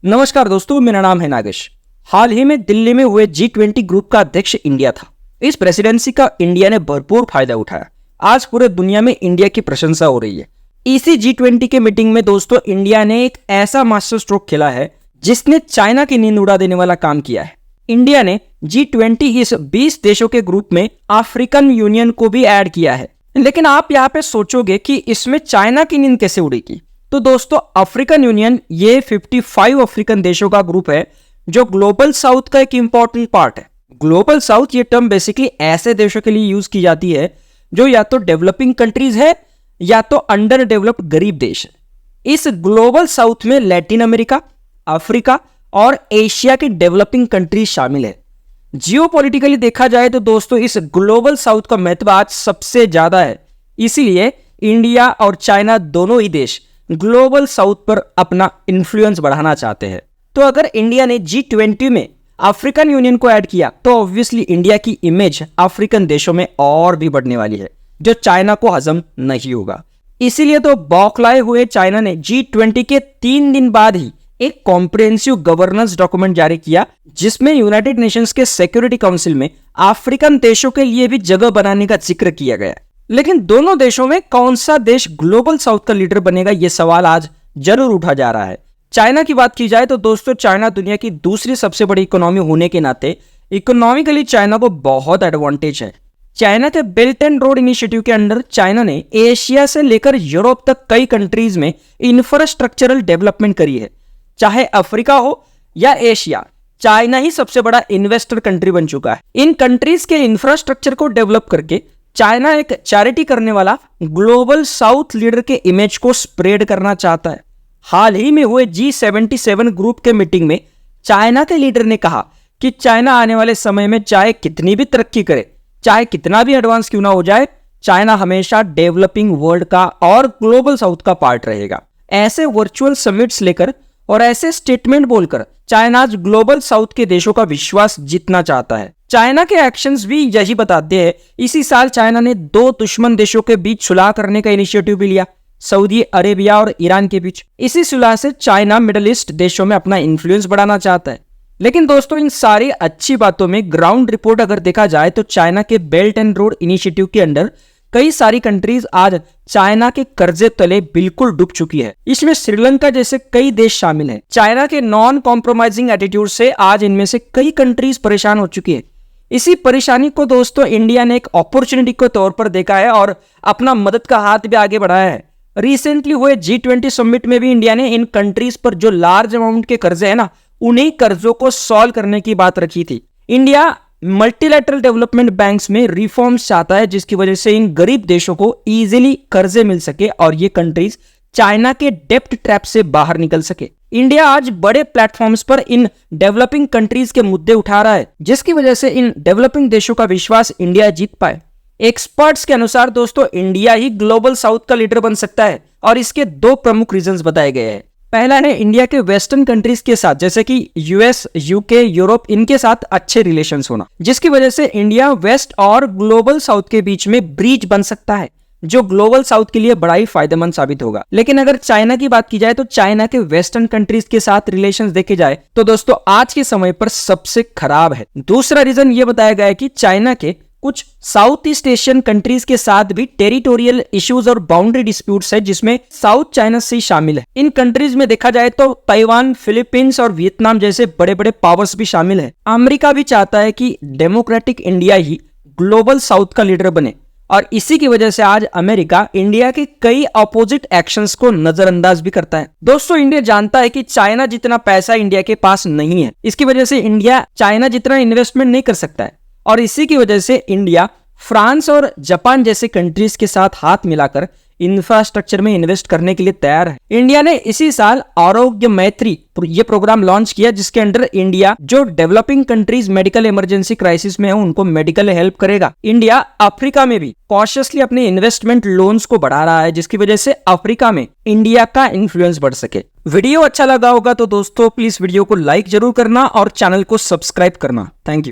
नमस्कार दोस्तों, मेरा नाम है नागेश। हाल ही में दिल्ली में हुए G20 ग्रुप का अध्यक्ष इंडिया था। इस प्रेसिडेंसी का इंडिया ने भरपूर फायदा उठाया। आज पूरे दुनिया में इंडिया की प्रशंसा हो रही है। इसी G20 के मीटिंग में दोस्तों इंडिया ने एक ऐसा मास्टर स्ट्रोक खेला है जिसने चाइना की नींद उड़ा देने वाला काम किया है। इंडिया ने G20 इस 20 देशों के ग्रुप में अफ्रीकन यूनियन को भी ऐड किया है। लेकिन आप यहाँ पे सोचोगे कि इसमें चाइना की नींद कैसे उड़ेगी? तो दोस्तों अफ्रीकन यूनियन ये 55 अफ्रीकन देशों का ग्रुप है जो ग्लोबल साउथ का एक इंपॉर्टेंट पार्ट है। ग्लोबल साउथ ये टर्म बेसिकली ऐसे देशों के लिए यूज की जाती है जो या तो डेवलपिंग कंट्रीज है या तो अंडर डेवलप्ड गरीब देश है। इस ग्लोबल साउथ में लैटिन अमेरिका, अफ्रीका और एशिया की डेवलपिंग कंट्रीज शामिल है। जियोपॉलिटिकली देखा जाए तो दोस्तों इस ग्लोबल साउथ का महत्व आज सबसे ज्यादा है। इसीलिए इंडिया और चाइना दोनों ही देश ग्लोबल साउथ पर अपना इन्फ्लुएंस बढ़ाना चाहते हैं। तो अगर इंडिया ने G20 में अफ्रीकन यूनियन को ऐड किया तो ऑब्वियसली इंडिया की इमेज अफ्रीकन देशों में और भी बढ़ने वाली है जो चाइना को हजम नहीं होगा। इसीलिए तो बौखलाए हुए चाइना ने G20 के 3 दिन बाद ही एक कॉम्प्रिहेंसिव गवर्नेंस डॉक्यूमेंट जारी किया जिसमें यूनाइटेड नेशंस के सिक्योरिटी काउंसिल में अफ्रीकन देशों के लिए भी जगह बनाने का जिक्र किया गया। लेकिन दोनों देशों में कौन सा देश ग्लोबल साउथ का लीडर बनेगा, यह सवाल आज जरूर उठा जा रहा है। चाइना की बात की जाए तो दोस्तों चाइना दुनिया की दूसरी सबसे बड़ी इकोनॉमी होने के नाते इकोनॉमिकली चाइना को बहुत एडवांटेज है। चाइना के बेल्ट एंड रोड इनिशिएटिव के अंडर चाइना ने एशिया से लेकर यूरोप तक कई कंट्रीज में इंफ्रास्ट्रक्चरल डेवलपमेंट करी है। चाहे अफ्रीका हो या एशिया, चाइना ही सबसे बड़ा इन्वेस्टर कंट्री बन चुका है। इन कंट्रीज के इंफ्रास्ट्रक्चर को डेवलप करके चाइना एक चैरिटी करने वाला ग्लोबल साउथ लीडर के इमेज को स्प्रेड करना चाहता है। हाल ही में हुए G77 ग्रुप के मीटिंग में चाइना के लीडर ने कहा कि चाइना आने वाले समय में चाहे कितनी भी तरक्की करे, चाहे कितना भी एडवांस क्यों ना हो जाए, चाइना हमेशा डेवलपिंग वर्ल्ड का और ग्लोबल साउथ का पार्ट रहेगा। ऐसे वर्चुअल समिट्स लेकर और ऐसे स्टेटमेंट बोलकर चाइना आज ग्लोबल साउथ के देशों का विश्वास जीतना चाहता है। चाइना के एक्शंस भी यही बताते हैं। इसी साल चाइना ने 2 दुश्मन देशों के बीच सुलह करने का इनिशिएटिव भी लिया, सऊदी अरेबिया और ईरान के बीच। इसी सुलह से चाइना मिडिल ईस्ट देशों में अपना इन्फ्लुएंस बढ़ाना चाहता है। लेकिन दोस्तों इन सारी अच्छी बातों में ग्राउंड रिपोर्ट अगर देखा जाए तो चाइना के बेल्ट एंड रोड इनिशिएटिव के अंडर कई सारी कंट्रीज आज चाइना के कर्जे तले बिल्कुल डूब चुकी है। इसमें श्रीलंका जैसे कई देश शामिल हैं। चाइना के नॉन कॉम्प्रोमाइजिंग एटीट्यूड से आज इनमें से कई कंट्रीज परेशान हो चुकी है। इसी परेशानी को दोस्तों इंडिया ने एक अपॉर्चुनिटी के तौर पर देखा है और अपना मदद का हाथ भी आगे बढ़ाया है। रिसेंटली हुए G20 समिट में भी इंडिया ने इन कंट्रीज पर जो लार्ज अमाउंट के कर्जे है ना, उन्हीं कर्जों को सॉल्व करने की बात रखी थी। इंडिया मल्टीलैटरल डेवलपमेंट बैंक्स में रिफॉर्म्स चाहता है जिसकी वजह से इन गरीब देशों को इजीली कर्जे मिल सके और ये कंट्रीज चाइना के डेप्ट ट्रैप से बाहर निकल सके। इंडिया आज बड़े प्लेटफॉर्म्स पर इन डेवलपिंग कंट्रीज के मुद्दे उठा रहा है जिसकी वजह से इन डेवलपिंग देशों का विश्वास इंडिया जीत पाए। एक्सपर्ट्स के अनुसार दोस्तों इंडिया ही ग्लोबल साउथ का लीडर बन सकता है और इसके 2 प्रमुख रीजंस बताए गए हैं। पहला है इंडिया के वेस्टर्न कंट्रीज के साथ जैसे कि यूएस, यूके, यूरोप, इनके साथ अच्छे रिलेशंस होना जिसकी वजह से इंडिया वेस्ट और ग्लोबल साउथ के बीच में ब्रिज बन सकता है जो ग्लोबल साउथ के लिए बड़ा ही फायदेमंद साबित होगा। लेकिन अगर चाइना की बात की जाए तो चाइना के वेस्टर्न कंट्रीज के साथ रिलेशंस देखे जाए तो दोस्तों आज के समय पर सबसे खराब है। दूसरा रीजन ये बताया गया है कि चाइना के कुछ साउथ ईस्ट एशियन कंट्रीज के साथ भी टेरिटोरियल इश्यूज और बाउंड्री डिस्प्यूट्स है जिसमें साउथ चाइना सी शामिल है। इन कंट्रीज में देखा जाए तो ताइवान, फिलीपींस और वियतनाम जैसे बड़े बड़े पावर्स भी शामिल है। अमेरिका भी चाहता है कि डेमोक्रेटिक इंडिया ही ग्लोबल साउथ का लीडर बने और इसी की वजह से आज अमेरिका इंडिया के कई अपोजिट एक्शंस को नजरअंदाज भी करता है। दोस्तों इंडिया जानता है कि चाइना जितना पैसा इंडिया के पास नहीं है, इसकी वजह से इंडिया चाइना जितना इन्वेस्टमेंट नहीं कर सकता है और इसी की वजह से इंडिया फ्रांस और जापान जैसे कंट्रीज के साथ हाथ मिलाकर इंफ्रास्ट्रक्चर में इन्वेस्ट करने के लिए तैयार है। इंडिया ने इसी साल आरोग्य मैत्री ये प्रोग्राम लॉन्च किया जिसके अंडर इंडिया जो developing countries medical emergency crisis में है उनको मेडिकल हेल्प करेगा। इंडिया अफ्रीका में भी कॉशियसली अपने इन्वेस्टमेंट लोन्स को बढ़ा रहा है जिसकी वजह से अफ्रीका में इंडिया का इन्फ्लुएंस बढ़ सके। वीडियो अच्छा लगा होगा तो दोस्तों प्लीज वीडियो को लाइक जरूर करना और चैनल को सब्सक्राइब करना। Thank you.